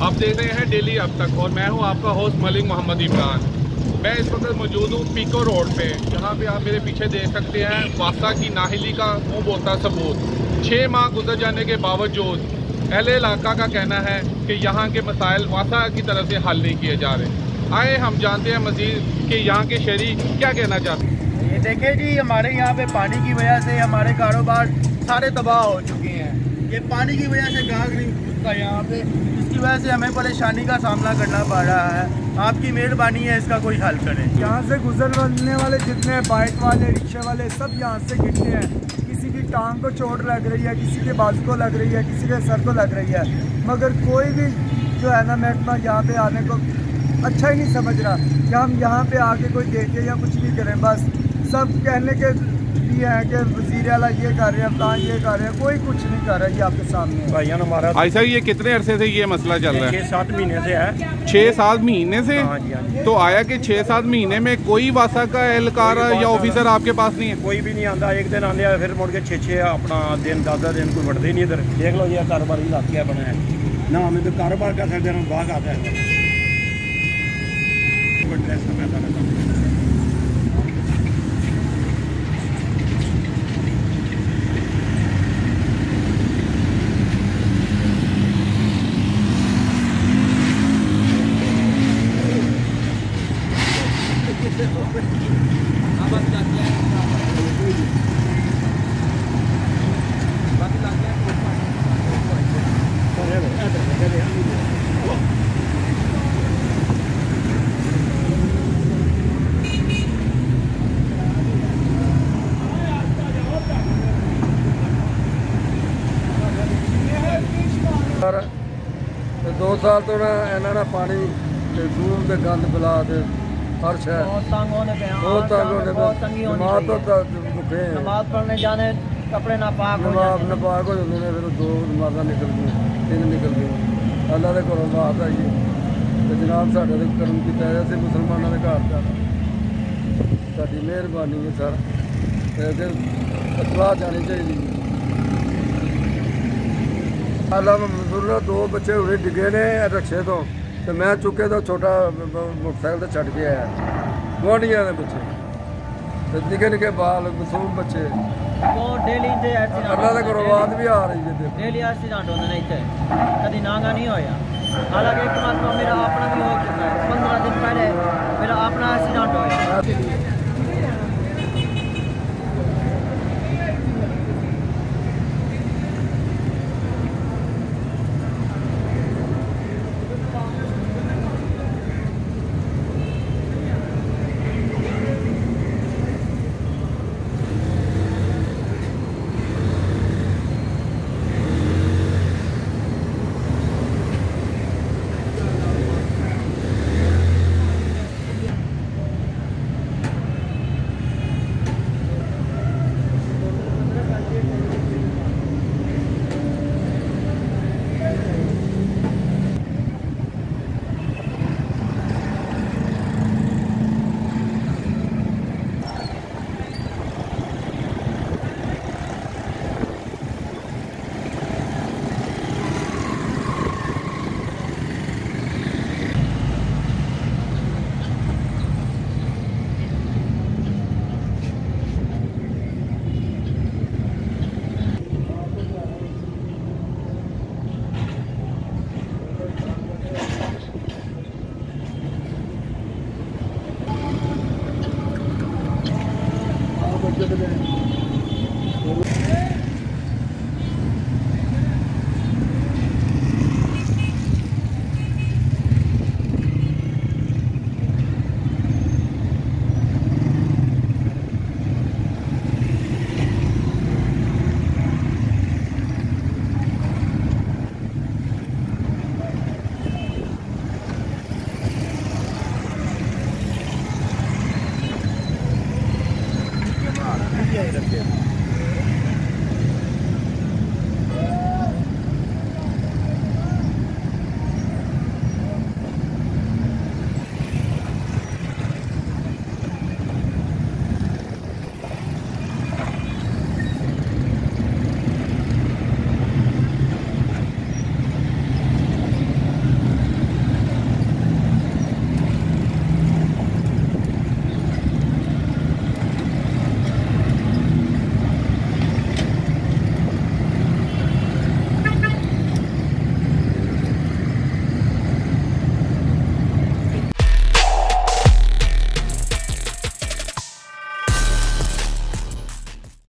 आप देख रहे हैं डेली अब तक और मैं हूं आपका होस्ट मलिक मोहम्मद इमरान। मैं इस वक्त मौजूद हूं पीको रोड पे, जहां पे आप मेरे पीछे देख सकते हैं वासा की नाहिली का मुंह बोलता सबूत। 6 माह गुजर जाने के बावजूद अहले इलाका का कहना है कि यहाँ के मसाइल वासा की तरफ से हल नहीं किए जा रहे। आए हम जानते हैं मजीद कि यहाँ के शहरी क्या कहना चाहते हैं। ये देखें जी, हमारे यहाँ पे पानी की वजह से हमारे कारोबार सारे तबाह हो चुके हैं। ये पानी की वजह से गाहक नहीं घुसता यहाँ पे, जिसकी वजह से हमें परेशानी का सामना करना पड़ रहा है। आपकी मेहरबानी है, इसका कोई हल करें। यहाँ से गुजरने वाले जितने बाइक वाले, रिक्शे वाले, सब यहाँ से गिरते हैं। किसी की टांग को चोट लग रही है, किसी के बाजू को लग रही है, किसी के सर को लग रही है, मगर कोई भी जो है ना महकमा यहाँ पे आने को अच्छा ही नहीं समझ रहा कि हम यहाँ पे आके कोई देखे या कुछ नहीं करें। बस सब कहने के लिए है कि वज़ीर आला ये कर रहे हैं, फलां ये कर रहे हैं, कोई कुछ नहीं कर रहा है। ये आपके सामने भाईयान हमारा ऐसा ये कितने अरसे से ये मसला चल रहा है? 6-7 महीने से है। 6-7 महीने से? हाँ जी, हाँ जी। तो आया कि 6-7 महीने में कोई वासा का एहलकार या ऑफिसर आपके पास नहीं है? कोई भी नहीं आता। एक दिन आते हैं, फिर मुड़ के 6 अपना दिन 10 दिन कोई बढ़ते ही नहीं इधर। देख लो ये कारोबार इलाके बना है ना, हमें तो कारोबार का सकते हैं, बाग आता है। ਤੇ 2 ਸਾਲ ਤੋਂ ਇਹਨਾਂ ਨੇ ਪਾਣੀ ਤੇ ਦੂਰ ਦੇ ਗੰਦ ਬਲਾ ਦੇ हर शहर बहुत तंग होने पे हैं, बहुत तंग होने पे बहुत तंगी होनी नमाज तो चाहिए। भुखे हैं, नमाज पढ़ने जाने कपड़े नापाक हो जाते हैं। नापाक हो जाते हैं, फिर 2 नमाज़ां निकल गई, 3 निकल गई। अल्लाह के घरों बात आई तो जनाब साढ़े तो कर्म किया जैसे मुसलमानों के घर जाना। साड़ी मेहरबानी है सर, इतलाह जानी चाहिए। अल्लाह मजदूर 2 बच्चे हुए डिगे ने रक्शे तो मैं चुके तो छोटा मोटरसाइकिल तो छड़ के आया गुआढ़िया के बच्चे, निके निके बाल मासूम बच्चे। वो डेली दे एक्सीडेंट, अल्लाह के घरों बात भी आ रही है। डेली एक्सीडेंट होते हैं इतने, कभी नांगा नहीं होया। हालांकि एक मरतबा मेरा अपना भी हो चुका है। 15 दिन पहले मेरा अपना एक्सीडेंट होया।